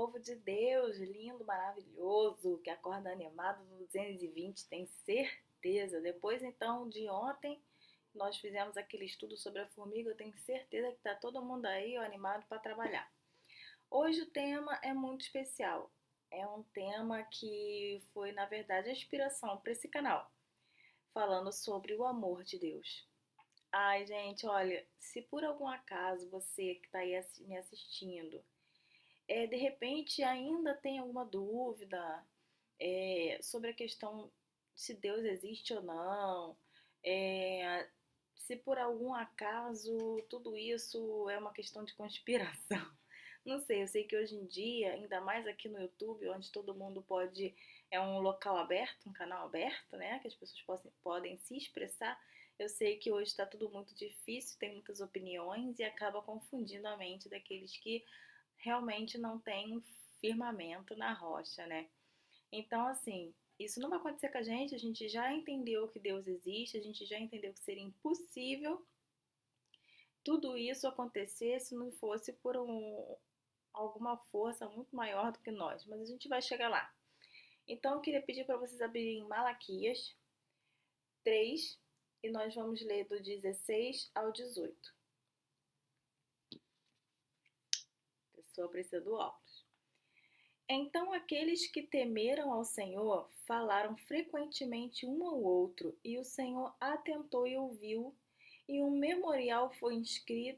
povo de Deus, lindo, maravilhoso, que acorda animado no 220, tem certeza. Depois, então, de ontem, nós fizemos aquele estudo sobre a formiga, eu tenho certeza que está todo mundo aí ó, animado para trabalhar. Hoje o tema é muito especial. É um tema que foi, na verdade, a inspiração para esse canal, falando sobre o amor de Deus. Ai, gente, olha, se por algum acaso você que está aí me assistindo, de repente ainda tem alguma dúvida sobre a questão se Deus existe ou não, é, se por algum acaso tudo isso é uma questão de conspiração. Não sei, eu sei que hoje em dia, ainda mais aqui no YouTube, onde todo mundo pode, é um local aberto, um canal aberto, né, que as pessoas podem se expressar. Eu sei que hoje está tudo muito difícil, tem muitas opiniões e acaba confundindo a mente daqueles que realmente não têm um firmamento na rocha, né? Então, assim, isso não vai acontecer com a gente já entendeu que Deus existe, a gente já entendeu que seria impossível tudo isso acontecer se não fosse por alguma força muito maior do que nós, mas a gente vai chegar lá. Então, eu queria pedir para vocês abrirem Malaquias 3 e nós vamos ler do 16 ao 18. A pessoa precisa do óculos. Então aqueles que temeram ao Senhor falaram frequentemente um ao outro, e o Senhor atentou e ouviu, e um memorial foi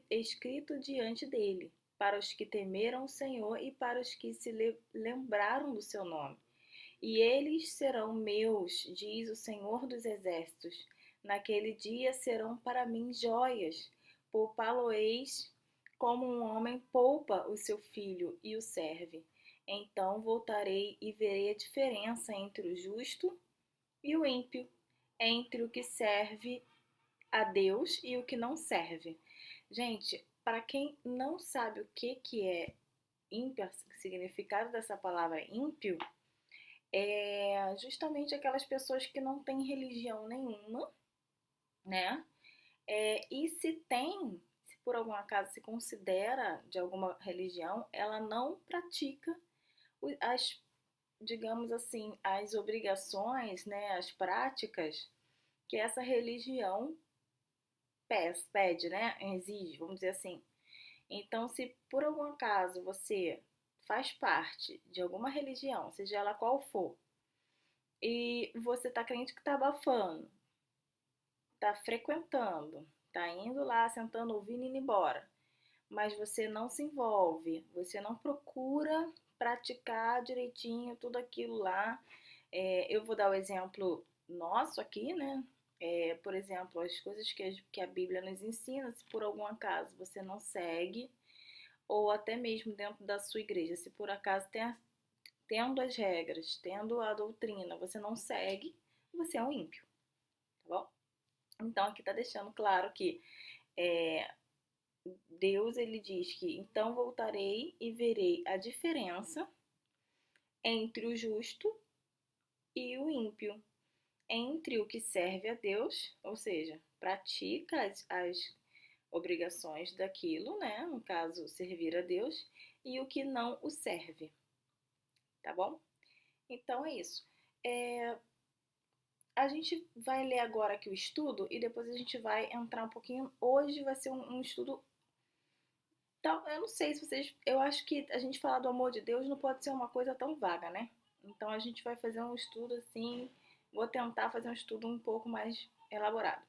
escrito diante dele, para os que temeram o Senhor e para os que se lembraram do seu nome. E eles serão meus, diz o Senhor dos Exércitos. Naquele dia serão para mim joias, poupá-lo-eis como um homem poupa o seu filho e o serve. Então voltarei e verei a diferença entre o justo e o ímpio, entre o que serve a Deus e o que não serve. Gente, para quem não sabe o que é ímpio, o significado dessa palavra ímpio, é justamente aquelas pessoas que não têm religião nenhuma, né? E se tem, se por algum acaso se considera de alguma religião, ela não pratica as, digamos assim, as obrigações, né, as práticas que essa religião pede, né, exige, vamos dizer assim. Então, se por algum acaso você faz parte de alguma religião, seja ela qual for, e você tá crente que tá abafando, tá frequentando, tá indo lá, sentando, ouvindo e indo embora, mas você não se envolve, você não procura praticar direitinho tudo aquilo lá. Eu vou dar o exemplo nosso aqui, né? Por exemplo, as coisas que a Bíblia nos ensina, se por algum acaso você não segue, ou até mesmo dentro da sua igreja, se por acaso tendo as regras, tendo a doutrina, você não segue, você é um ímpio, tá bom? Então aqui está deixando claro que é, Deus ele diz que então voltarei e verei a diferença entre o justo e o ímpio, entre o que serve a Deus, ou seja, pratica as obrigações daquilo, né? No caso, servir a Deus, e o que não o serve, tá bom? Então é isso. É, a gente vai ler agora aqui o estudo e depois a gente vai entrar um pouquinho. Hoje vai ser um estudo. Então, eu não sei se vocês. Eu acho que a gente falar do amor de Deus não pode ser uma coisa tão vaga, né? Então a gente vai fazer um estudo assim. Vou tentar fazer um estudo um pouco mais elaborado.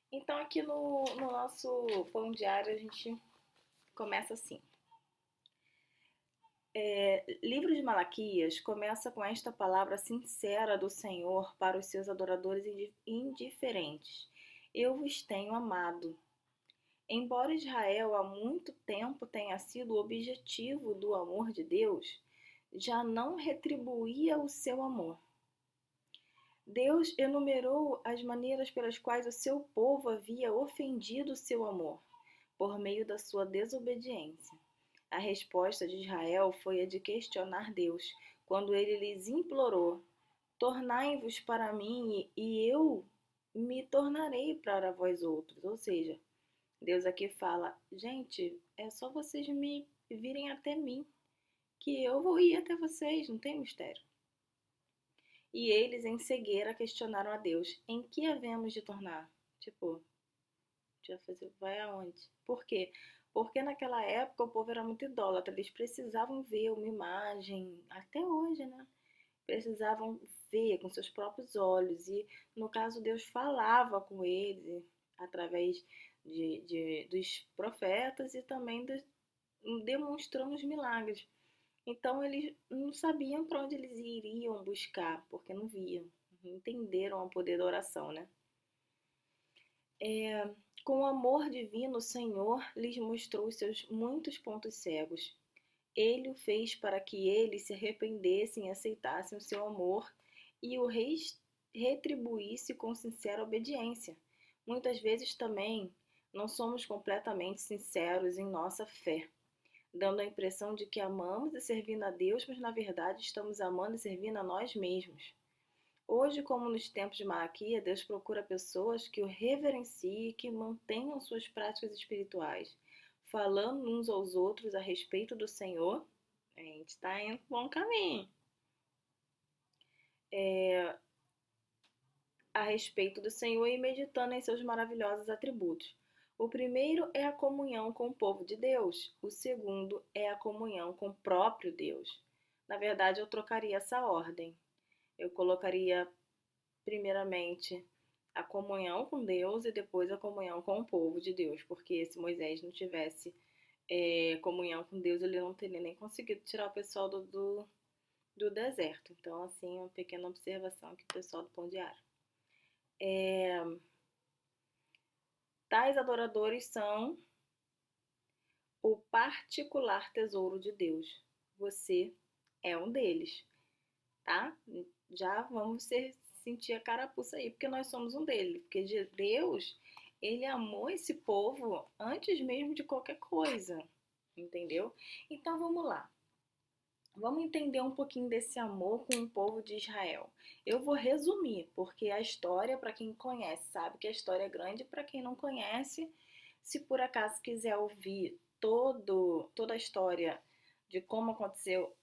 Então, aqui no nosso pão diário, a gente começa assim. Livro de Malaquias começa com esta palavra sincera do Senhor para os seus adoradores indiferentes: Eu vos tenho amado. Embora Israel há muito tempo tenha sido o objetivo do amor de Deus, já não retribuía o seu amor. Deus enumerou as maneiras pelas quais o seu povo havia ofendido o seu amor, por meio da sua desobediência. A resposta de Israel foi a de questionar Deus, quando ele lhes implorou: Tornai-vos para mim e eu me tornarei para vós outros. Ou seja, Deus aqui fala: gente, é só vocês me virem até mim que eu vou ir até vocês, não tem mistério. E eles em cegueira questionaram a Deus: em que havemos de tornar? Tipo, já fazer, vai aonde? Por quê? Porque naquela época o povo era muito idólatra, eles precisavam ver uma imagem, até hoje, né? Precisavam ver com seus próprios olhos. E no caso, Deus falava com eles através dos profetas e também demonstrando os milagres. Então eles não sabiam para onde eles iriam buscar, porque não viam, não entenderam o poder da oração, né? Com o amor divino, o Senhor lhes mostrou os seus muitos pontos cegos. Ele o fez para que eles se arrependessem e aceitassem o seu amor e o retribuísse com sincera obediência. Muitas vezes também não somos completamente sinceros em nossa fé, dando a impressão de que amamos e servindo a Deus, mas na verdade estamos amando e servindo a nós mesmos. Hoje, como nos tempos de Malaquia, Deus procura pessoas que o reverenciem e que mantenham suas práticas espirituais, falando uns aos outros a respeito do Senhor. A gente está indo por um bom caminho. A respeito do Senhor e meditando em seus maravilhosos atributos. O primeiro é a comunhão com o povo de Deus. O segundo é a comunhão com o próprio Deus. Na verdade, eu trocaria essa ordem. Eu colocaria primeiramente a comunhão com Deus e depois a comunhão com o povo de Deus, porque se Moisés não tivesse comunhão com Deus, ele não teria nem conseguido tirar o pessoal do deserto. Então, assim, uma pequena observação aqui, pessoal do Pão Diário. Tais adoradores são o particular tesouro de Deus. Você é um deles, tá? Já vamos sentir a carapuça aí, porque nós somos um deles. Porque Deus, ele amou esse povo antes mesmo de qualquer coisa, entendeu? Então vamos lá. Vamos entender um pouquinho desse amor com o povo de Israel. Eu vou resumir, porque a história, para quem conhece, sabe que a história é grande. Para quem não conhece, se por acaso quiser ouvir toda a história de como aconteceu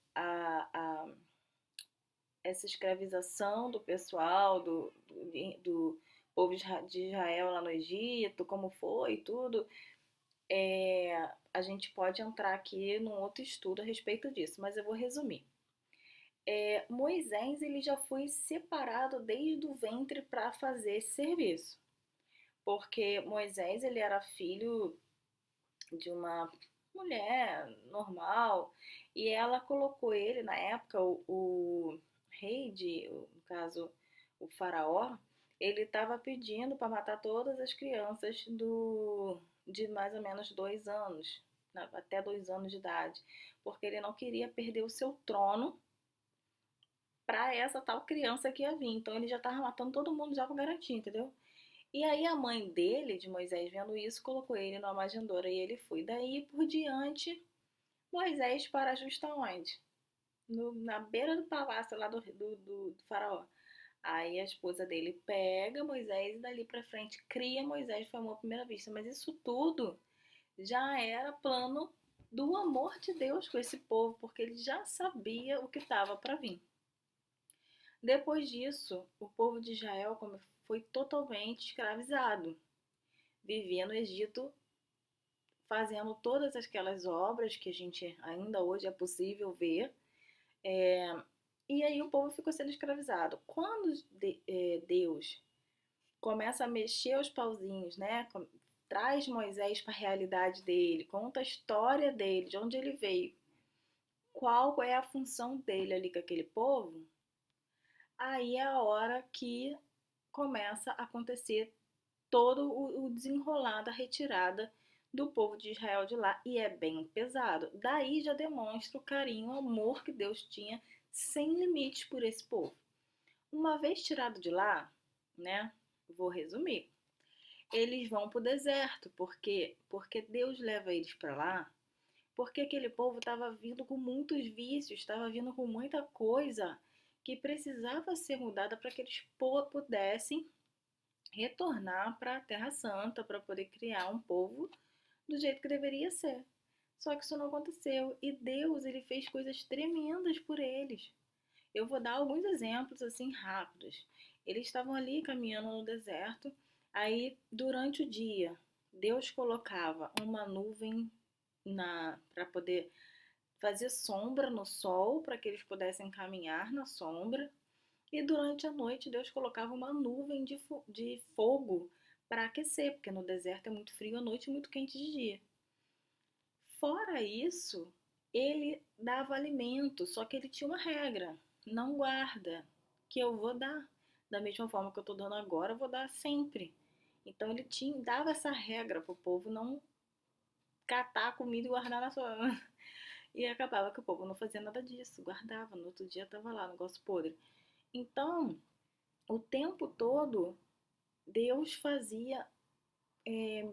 essa escravização do pessoal, do povo de Israel lá no Egito, como foi e tudo, a gente pode entrar aqui num outro estudo a respeito disso, mas eu vou resumir. Moisés ele já foi separado desde o ventre para fazer esse serviço, porque Moisés ele era filho de uma mulher normal e ela colocou ele na época o rei no caso o faraó, ele estava pedindo para matar todas as crianças de mais ou menos 2 anos, até 2 anos de idade, porque ele não queria perder o seu trono para essa tal criança que ia vir. Então ele já estava matando todo mundo já com garantia, entendeu? E aí a mãe dele, de Moisés, vendo isso, colocou ele numa manjedoura e ele foi. Daí por diante, Moisés para justo aonde? Na beira do palácio lá do faraó. Aí a esposa dele pega Moisés e dali pra frente cria Moisés, foi amor à primeira vista. Mas isso tudo já era plano do amor de Deus com esse povo, porque ele já sabia o que estava para vir. Depois disso, o povo de Israel foi totalmente escravizado. Vivia no Egito fazendo todas aquelas obras que a gente ainda hoje é possível ver. E aí o povo ficou sendo escravizado. Quando Deus começa a mexer os pauzinhos, né? Traz Moisés para a realidade dele, conta a história dele, de onde ele veio, qual é a função dele ali com aquele povo, aí é a hora que começa a acontecer todo o desenrolar da retirada do povo de Israel de lá, e é bem pesado. Daí já demonstra o carinho, o amor que Deus tinha sem limites por esse povo. Uma vez tirado de lá, né, vou resumir, eles vão para o deserto, porque Deus leva eles para lá, porque aquele povo estava vindo com muitos vícios, estava vindo com muita coisa que precisava ser mudada para que eles pudessem retornar para a Terra Santa, para poder criar um povo do jeito que deveria ser. Só que isso não aconteceu. E Deus, ele fez coisas tremendas por eles. Eu vou dar alguns exemplos assim rápidos. Eles estavam ali caminhando no deserto, aí durante o dia, Deus colocava uma nuvem na para poder fazer sombra no sol, para que eles pudessem caminhar na sombra. E durante a noite, Deus colocava uma nuvem de fogo para aquecer, porque no deserto é muito frio à noite e muito quente de dia. Fora isso, ele dava alimento, só que ele tinha uma regra: não guarda, que eu vou dar. Da mesma forma que eu estou dando agora, eu vou dar sempre. Então ele dava essa regra para o povo não catar a comida e guardar na sua. E acabava que o povo não fazia nada disso, guardava, no outro dia estava lá, negócio podre. Então, o tempo todo, Deus fazia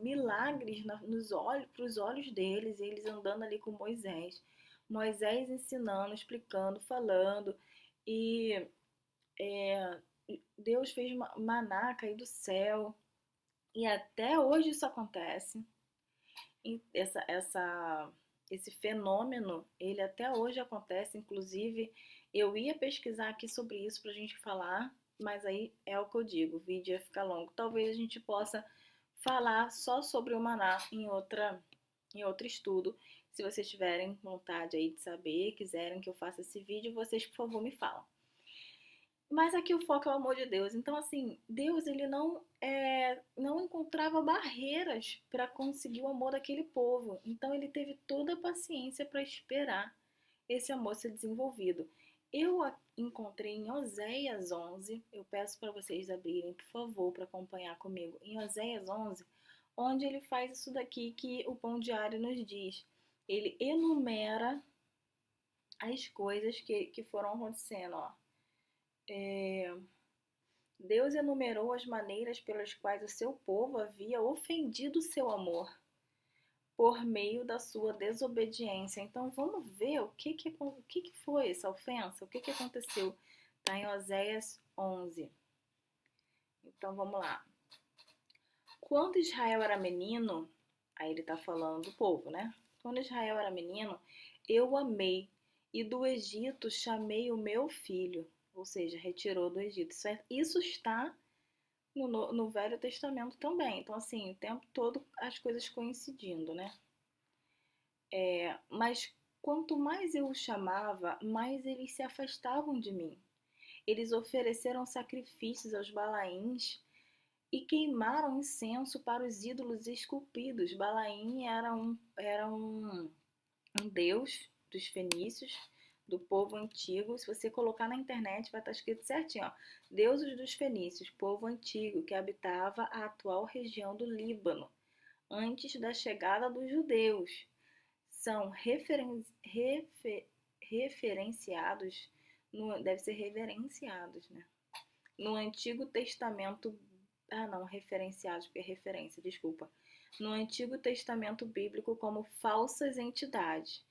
milagres nos olhos, para os olhos deles, eles andando ali com Moisés. Moisés ensinando, explicando, falando, e é, Deus fez maná cair do céu, e até hoje isso acontece. E esse fenômeno, ele até hoje acontece, inclusive eu ia pesquisar aqui sobre isso para a gente falar, mas aí é o que eu digo, o vídeo ia ficar longo. Talvez a gente possa falar só sobre o maná em outro estudo. Se vocês tiverem vontade aí de saber, quiserem que eu faça esse vídeo, vocês, por favor, me falam. Mas aqui o foco é o amor de Deus. Então, assim, Deus ele não encontrava barreiras para conseguir o amor daquele povo. Então, ele teve toda a paciência para esperar esse amor ser desenvolvido. Eu encontrei em Oséias 11, eu peço para vocês abrirem, por favor, para acompanhar comigo, em Oséias 11, onde ele faz isso daqui que o Pão Diário nos diz. Ele enumera as coisas que foram acontecendo, ó. Deus enumerou as maneiras pelas quais o seu povo havia ofendido o seu amor por meio da sua desobediência. Então vamos ver o que foi essa ofensa, o que aconteceu. Está em Oséias 11. Então vamos lá. Quando Israel era menino, aí ele está falando do povo, né? Quando Israel era menino, eu o amei, e do Egito chamei o meu filho. Ou seja, retirou do Egito. Isso está no Velho Testamento também. Então, assim, o tempo todo as coisas coincidindo, né? Mas quanto mais eu os chamava, mais eles se afastavam de mim. Eles ofereceram sacrifícios aos Balaíns e queimaram incenso para os ídolos esculpidos. Balaim era um deus dos fenícios, do povo antigo. Se você colocar na internet, vai estar escrito certinho, ó. Deuses dos fenícios, povo antigo que habitava a atual região do Líbano, antes da chegada dos judeus. São referenciados, deve ser reverenciados, né? No Antigo Testamento, não, referenciados, porque é referência, desculpa. No Antigo Testamento bíblico como falsas entidades,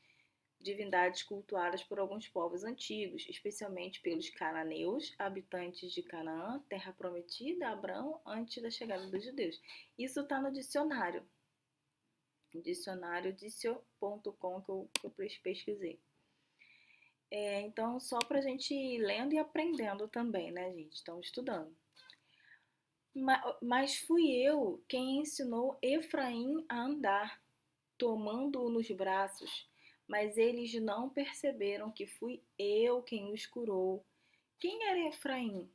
divindades cultuadas por alguns povos antigos, especialmente pelos cananeus, habitantes de Canaã, terra prometida a Abraão antes da chegada dos judeus. Isso está no dicionário. Dicionário dicio.com que eu pesquisei. Então, só para a gente ir lendo e aprendendo também, né, gente? Estão estudando. Mas fui eu quem ensinou Efraim a andar, tomando-o nos braços, mas eles não perceberam que fui eu quem os curou. Quem era Efraim?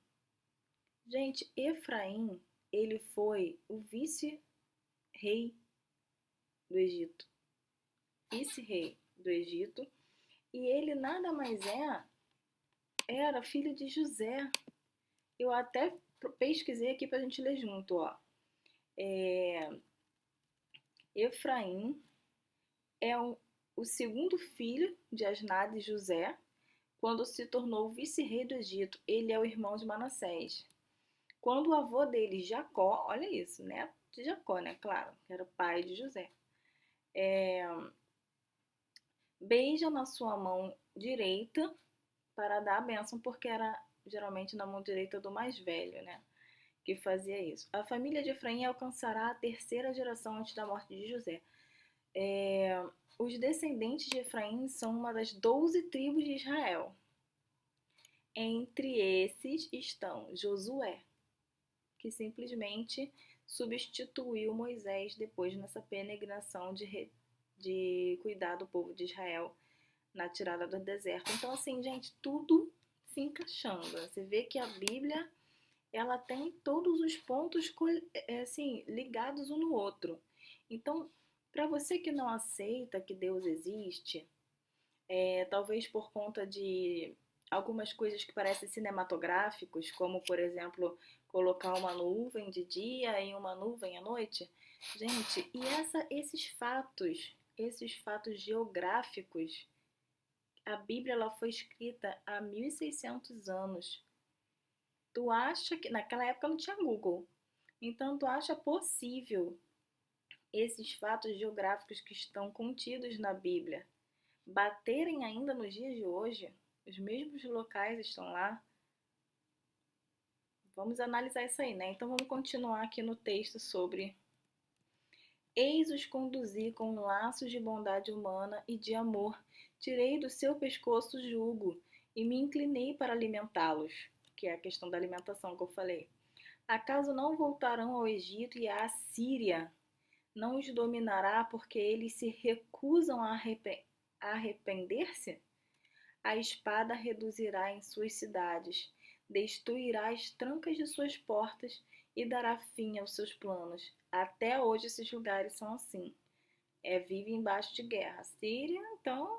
Gente, Efraim, ele foi o vice-rei do Egito. Vice-rei do Egito. E ele nada mais era filho de José. Eu até pesquisei aqui pra gente ler junto, ó. Efraim é o segundo filho de Asnad e José, quando se tornou vice-rei do Egito. Ele é o irmão de Manassés. Quando o avô dele, Jacó, olha isso, né? De Jacó, né? Claro, que era o pai de José. Beija na sua mão direita para dar a bênção, porque era geralmente na mão direita do mais velho, né? Que fazia isso. A família de Efraim alcançará a terceira geração antes da morte de José. os descendentes de Efraim são uma das 12 tribos de Israel. Entre esses estão Josué, que simplesmente substituiu Moisés depois nessa peregrinação de cuidar do povo de Israel na tirada do deserto. Então, assim, gente, tudo se encaixando. Você vê que a Bíblia, ela tem todos os pontos assim, ligados um no outro. Então, para você que não aceita que Deus existe, talvez por conta de algumas coisas que parecem cinematográficos, como, por exemplo, colocar uma nuvem de dia e uma nuvem à noite. Gente, e esses fatos geográficos, a Bíblia ela foi escrita há 1600 anos. Tu acha que naquela época não tinha Google? Então tu acha possível esses fatos geográficos que estão contidos na Bíblia baterem ainda nos dias de hoje? Os mesmos locais estão lá? Vamos analisar isso aí, né? Então vamos continuar aqui no texto sobre: Eis os conduzi com laços de bondade humana e de amor. Tirei do seu pescoço o jugo e me inclinei para alimentá-los, que é a questão da alimentação que eu falei. Acaso não voltarão ao Egito e à Síria? Não os dominará porque eles se recusam a arrepender-se? A espada reduzirá em suas cidades, destruirá as trancas de suas portas e dará fim aos seus planos. Até hoje esses lugares são assim. Vive embaixo de guerra. Síria, então,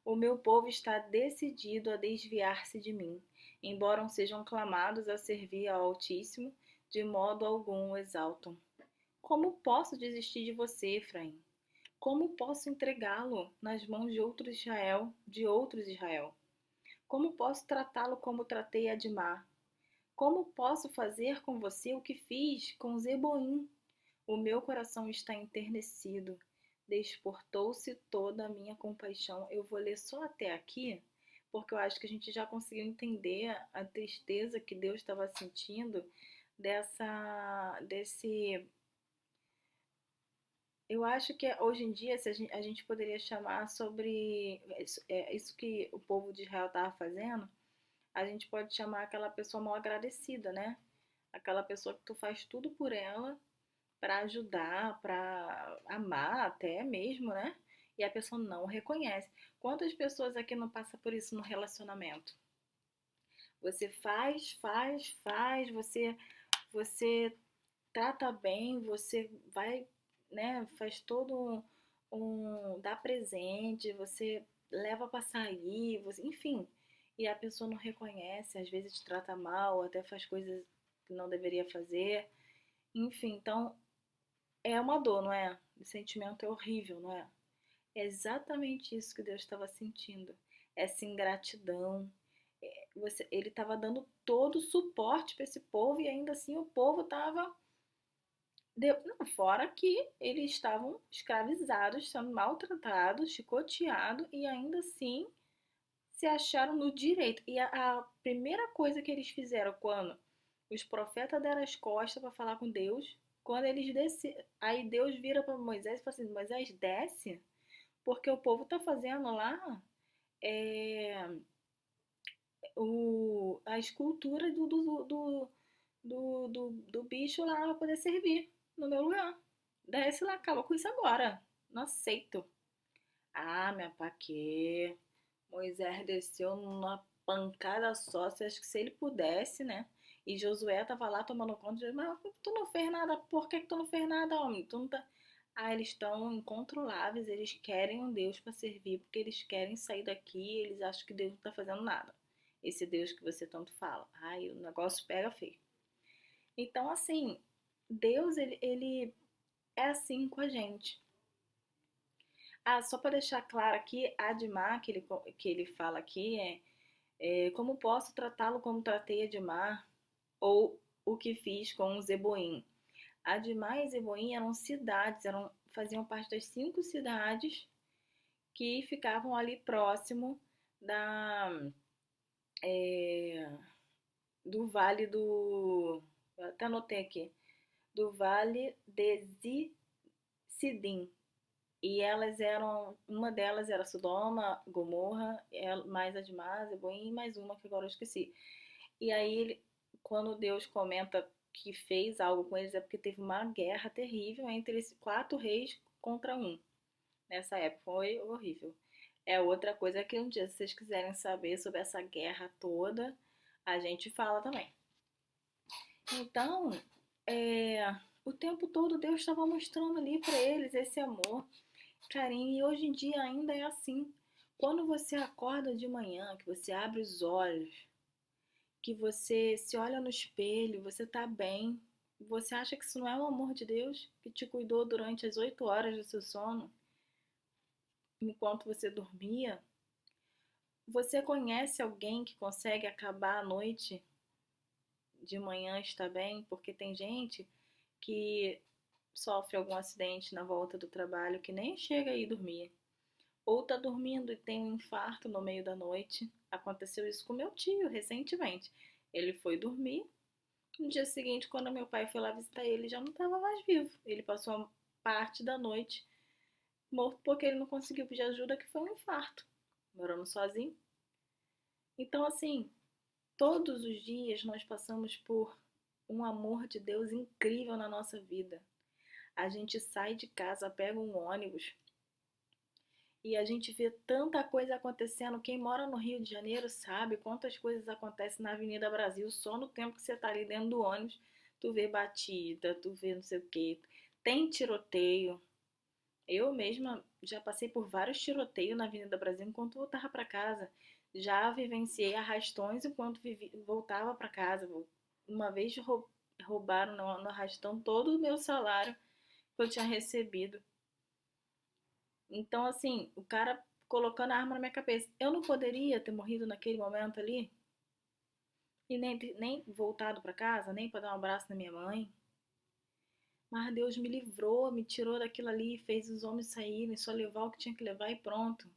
o meu povo está decidido a desviar-se de mim. Embora sejam clamados a servir ao Altíssimo, de modo algum o exaltam. Como posso desistir de você, Efraim? Como posso entregá-lo nas mãos de outros Israel? Como posso tratá-lo como tratei Admar? Como posso fazer com você o que fiz com Zeboim? O meu coração está enternecido. Desportou-se toda a minha compaixão. Eu vou ler só até aqui, porque eu acho que a gente já conseguiu entender a tristeza que Deus estava sentindo desse. Eu acho que hoje em dia a gente poderia chamar sobre isso que o povo de Israel estava fazendo, a gente pode chamar aquela pessoa mal agradecida, né? Aquela pessoa que tu faz tudo por ela, para ajudar, para amar até mesmo, né? E a pessoa não reconhece. Quantas pessoas aqui não passam por isso no relacionamento? Você faz, você trata bem, você vai, né, faz todo dá presente, você leva para sair, enfim, e a pessoa não reconhece, às vezes te trata mal, até faz coisas que não deveria fazer, enfim, então é uma dor, não é? O sentimento é horrível, não é? É exatamente isso que Deus estava sentindo, essa ingratidão. Ele estava dando todo o suporte para esse povo e ainda assim o povo estava não, fora que eles estavam escravizados, sendo maltratados, chicoteados e ainda assim se acharam no direito. E a primeira coisa que eles fizeram quando os profetas deram as costas para falar com Deus, quando eles desceram, aí Deus vira para Moisés e fala assim: Moisés, desce, porque o povo está fazendo lá é, a escultura do bicho lá para poder servir no meu lugar. Desce lá, acaba com isso agora. Não aceito. Ah, minha pá, que Moisés desceu numa pancada só. Você acha que se ele pudesse, né? E Josué tava lá tomando conta de, mas tu não fez nada, por que tu não fez nada, homem? Tu não tá. Ah, eles estão incontroláveis, eles querem um Deus para servir, porque eles querem sair daqui, eles acham que Deus não tá fazendo nada. Esse Deus que você tanto fala. Ai, o negócio pega feio. Então, assim, Deus, ele é assim com a gente. Ah, só para deixar claro aqui, Admar, que ele fala aqui, como posso tratá-lo como tratei Admar, ou o que fiz com o Zeboim. Admar e Zeboim eram cidades, faziam parte das 5 cidades que ficavam ali próximo é, do Vale do. Eu até anotei aqui. Do Vale de Sidim. E uma delas era Sodoma, Gomorra, mais Admá, Zeboim e mais uma que agora eu esqueci. E aí, quando Deus comenta que fez algo com eles, é porque teve uma guerra terrível entre esses 4 reis contra um. Nessa época foi horrível. É outra coisa que um dia, se vocês quiserem saber sobre essa guerra toda, a gente fala também. Então, o tempo todo Deus estava mostrando ali para eles esse amor, carinho, e hoje em dia ainda é assim. Quando você acorda de manhã, que você abre os olhos, que você se olha no espelho, você tá bem, você acha que isso não é o amor de Deus que te cuidou durante as 8 horas do seu sono, enquanto você dormia? Você conhece alguém que consegue acabar a noite de manhã e está bem? Porque tem gente que sofre algum acidente na volta do trabalho que nem chega a ir dormir. Ou tá dormindo e tem um infarto no meio da noite. Aconteceu isso com meu tio recentemente. Ele foi dormir. No dia seguinte, quando meu pai foi lá visitar ele, já não estava mais vivo. Ele passou uma parte da noite morto porque ele não conseguiu pedir ajuda, que foi um infarto. Morando sozinho. Então, assim, todos os dias nós passamos por um amor de Deus incrível na nossa vida. A gente sai de casa, pega um ônibus e a gente vê tanta coisa acontecendo. Quem mora no Rio de Janeiro sabe quantas coisas acontecem na Avenida Brasil só no tempo que você tá ali dentro do ônibus. Tu vê batida, tu vê não sei o que. Tem tiroteio. Eu mesma já passei por vários tiroteios na Avenida Brasil enquanto voltava para casa. Já vivenciei arrastões enquanto voltava para casa. Uma vez roubaram no arrastão todo o meu salário que eu tinha recebido. Então, assim, o cara colocando a arma na minha cabeça. Eu não poderia ter morrido naquele momento ali e nem voltado para casa, nem para dar um abraço na minha mãe. Mas Deus me livrou, me tirou daquilo ali, fez os homens saírem, só levar o que tinha que levar e pronto.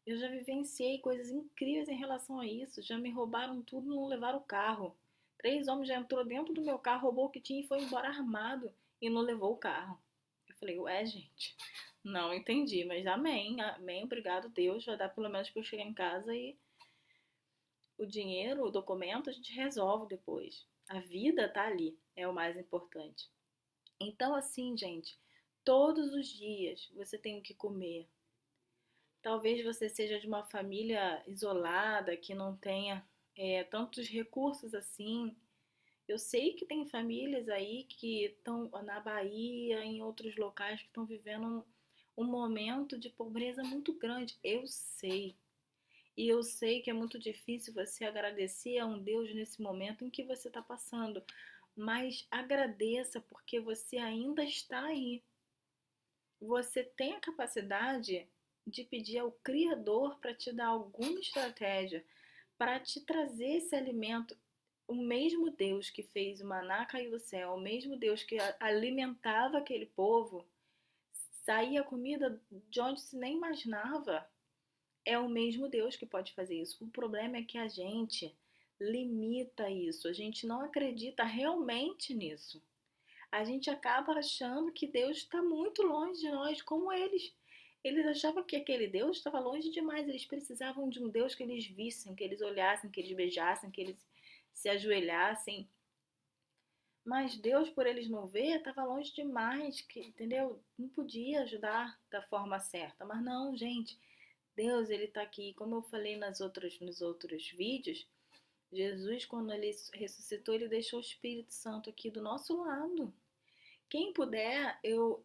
Eu já vivenciei coisas incríveis em relação a isso. Já me roubaram tudo e não levaram o carro. 3 homens já entrou dentro do meu carro, roubou o que tinha e foi embora armado e não levou o carro. Eu falei, ué, gente, não entendi, mas amém, amém, obrigado, Deus, vai dar pelo menos para eu chegar em casa e o dinheiro, o documento, a gente resolve depois. A vida tá ali, é o mais importante. Então, assim, gente, todos os dias você tem o que comer. Talvez você seja de uma família isolada, que não tenha tantos recursos assim. Eu sei que tem famílias aí que estão na Bahia, em outros locais que estão vivendo um momento de pobreza muito grande. Eu sei. E eu sei que é muito difícil você agradecer a um Deus nesse momento em que você está passando. Mas agradeça porque você ainda está aí. Você tem a capacidade de pedir ao Criador para te dar alguma estratégia, para te trazer esse alimento. O mesmo Deus que fez o maná cair do céu, o mesmo Deus que alimentava aquele povo, saía comida de onde se nem imaginava. É o mesmo Deus que pode fazer isso. O problema é que a gente limita isso, a gente não acredita realmente nisso. A gente acaba achando que Deus está muito longe de nós, como eles. Eles achavam que aquele Deus estava longe demais. Eles precisavam de um Deus que eles vissem, que eles olhassem, que eles beijassem, que eles se ajoelhassem. Mas Deus, por eles não ver, estava longe demais, que, entendeu? Não podia ajudar da forma certa. Mas não, gente, Deus, ele está aqui. Como eu falei nos outros vídeos, Jesus, quando ele ressuscitou, ele deixou o Espírito Santo aqui do nosso lado. Quem puder, eu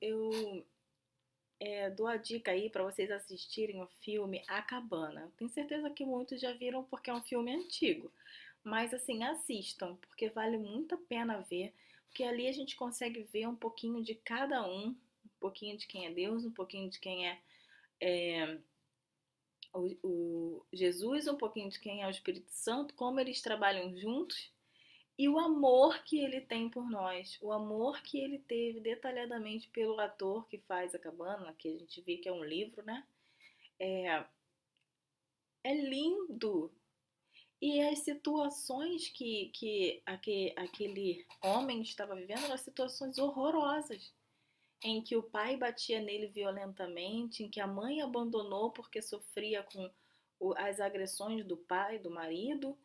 dou a dica aí para vocês assistirem o filme A Cabana. Tenho certeza que muitos já viram porque é um filme antigo. Mas assim, assistam, porque vale muito a pena ver. Porque ali a gente consegue ver um pouquinho de cada um pouquinho de quem é Deus, um pouquinho de quem é o Jesus, um pouquinho de quem é o Espírito Santo, como eles trabalham juntos e o amor que ele tem por nós, o amor que ele teve detalhadamente pelo ator que faz a cabana, que a gente vê que é um livro, né? É, é lindo. E as situações que aquele homem estava vivendo eram situações horrorosas. em que o pai batia nele violentamente, em que a mãe abandonou porque sofria com as agressões do pai, do marido.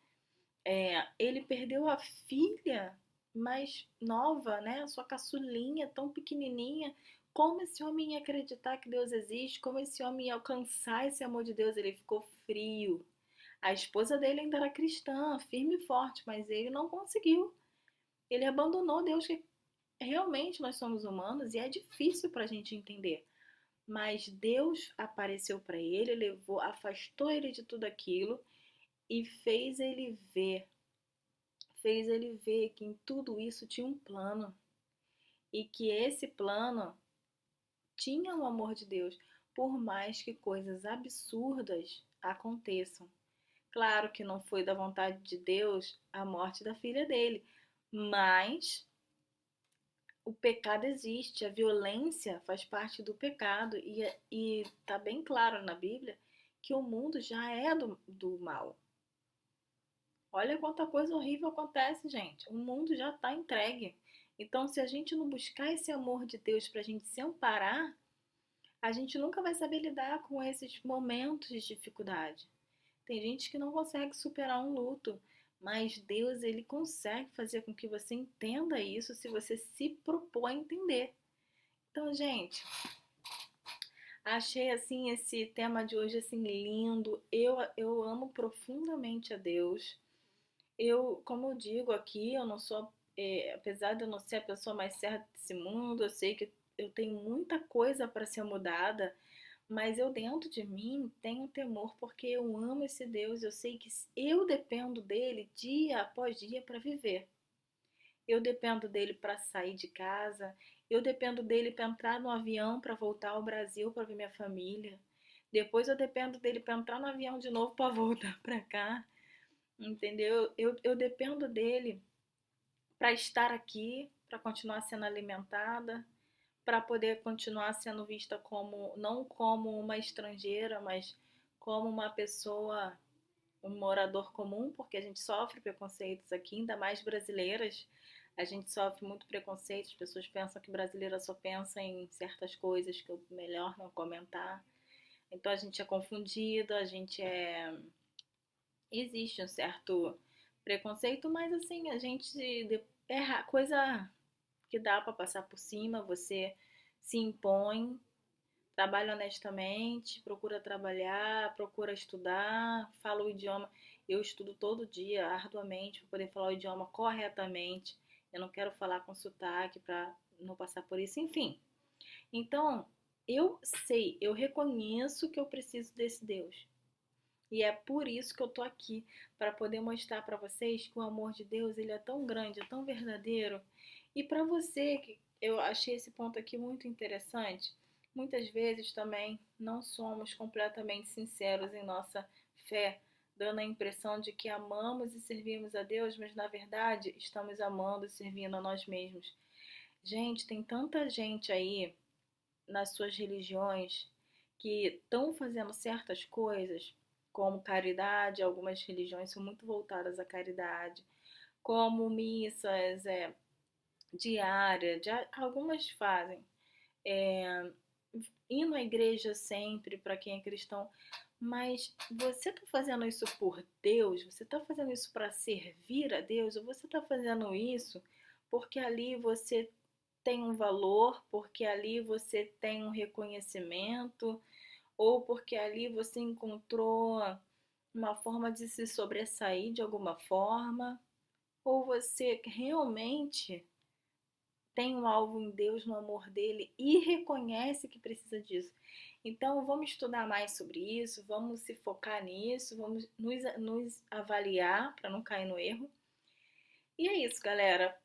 Ele perdeu a filha mais nova, né? Sua caçulinha, tão pequenininha. Como esse homem ia acreditar que Deus existe? Como esse homem ia alcançar esse amor de Deus? Ele ficou frio. A esposa dele ainda era cristã, firme e forte, mas ele não conseguiu. Ele abandonou Deus, que realmente nós somos humanos e é difícil para a gente entender. Mas Deus apareceu para ele, levou, afastou ele de tudo aquilo e fez ele ver que em tudo isso tinha um plano e que esse plano tinha o amor de Deus, por mais que coisas absurdas aconteçam. Claro que não foi da vontade de Deus a morte da filha dele, mas o pecado existe, a violência faz parte do pecado e tá bem claro na Bíblia que o mundo já é do mal. Olha quanta coisa horrível acontece, gente. O mundo já está entregue. Então, se a gente não buscar esse amor de Deus para a gente se amparar, a gente nunca vai saber lidar com esses momentos de dificuldade. Tem gente que não consegue superar um luto, mas Deus, ele consegue fazer com que você entenda isso se você se propor a entender. Então, gente, achei assim esse tema de hoje assim lindo. Eu amo profundamente a Deus. Como eu digo aqui, eu não sou, apesar de eu não ser a pessoa mais certa desse mundo, eu sei que eu tenho muita coisa para ser mudada, mas eu dentro de mim tenho temor porque eu amo esse Deus, eu sei que eu dependo dele dia após dia para viver. Eu dependo dele para sair de casa, eu dependo dele para entrar no avião para voltar ao Brasil para ver minha família. Depois eu dependo dele para entrar no avião de novo para voltar para cá. Entendeu? Eu dependo dele para estar aqui, para continuar sendo alimentada, para poder continuar sendo vista como, não como uma estrangeira, mas como uma pessoa, um morador comum, porque a gente sofre preconceitos aqui, ainda mais brasileiras. A gente sofre muito preconceito, as pessoas pensam que brasileira só pensa em certas coisas que é melhor não comentar. Então a gente é confundido, a gente é. Existe um certo preconceito, mas assim, a gente erra, coisa que dá para passar por cima, você se impõe, trabalha honestamente, procura trabalhar, procura estudar, fala o idioma. Eu estudo todo dia, arduamente, para poder falar o idioma corretamente. Eu não quero falar com sotaque para não passar por isso, enfim. Então, eu sei, eu reconheço que eu preciso desse Deus. E é por isso que eu tô aqui, para poder mostrar para vocês que o amor de Deus, ele é tão grande, é tão verdadeiro. E para você, que eu achei esse ponto aqui muito interessante, muitas vezes também não somos completamente sinceros em nossa fé, dando a impressão de que amamos e servimos a Deus, mas na verdade estamos amando e servindo a nós mesmos. Gente, tem tanta gente aí nas suas religiões que estão fazendo certas coisas, como caridade, algumas religiões são muito voltadas à caridade, como missas diárias, algumas fazem, é, indo à igreja sempre para quem é cristão, mas você está fazendo isso por Deus? Você está fazendo isso para servir a Deus? Ou você está fazendo isso porque ali você tem um valor, porque ali você tem um reconhecimento, ou porque ali você encontrou uma forma de se sobressair de alguma forma, ou você realmente tem um alvo em Deus, no amor dele e reconhece que precisa disso. Então, vamos estudar mais sobre isso, vamos se focar nisso, vamos nos avaliar para não cair no erro. E é isso, galera.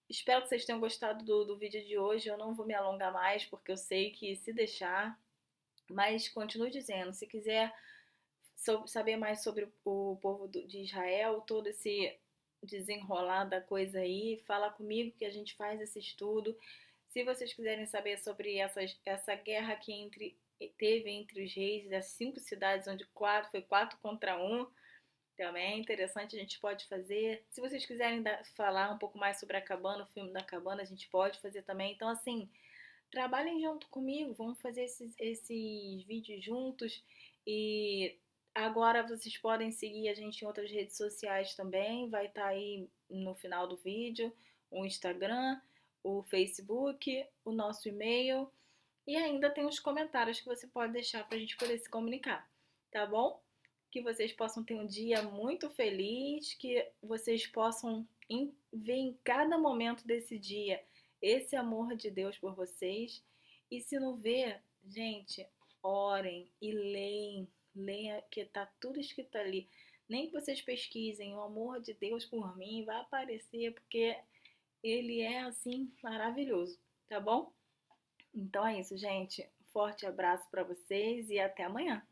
Espero que vocês tenham gostado do vídeo de hoje. Eu não vou me alongar mais, porque eu sei que se deixar. Mas continuo dizendo, se quiser saber mais sobre o povo de Israel, todo esse desenrolar da coisa aí, fala comigo que a gente faz esse estudo. Se vocês quiserem saber sobre essa guerra que teve entre os reis das 5 cidades, onde foi 4 contra 1, também é interessante, a gente pode fazer. Se vocês quiserem falar um pouco mais sobre a cabana, o filme da cabana, a gente pode fazer também. Então, assim, trabalhem junto comigo, vamos fazer esses vídeos juntos. E agora vocês podem seguir a gente em outras redes sociais também, vai estar aí no final do vídeo, o Instagram, o Facebook, o nosso e-mail e ainda tem os comentários que você pode deixar para a gente poder se comunicar, tá bom? Que vocês possam ter um dia muito feliz, que vocês possam ver em cada momento desse dia esse amor de Deus por vocês. E se não ver, gente, orem e leem, leia que tá tudo escrito ali. Nem que vocês pesquisem o amor de Deus por mim, vai aparecer, porque ele é assim maravilhoso, tá bom? Então é isso, gente. Forte abraço para vocês e até amanhã.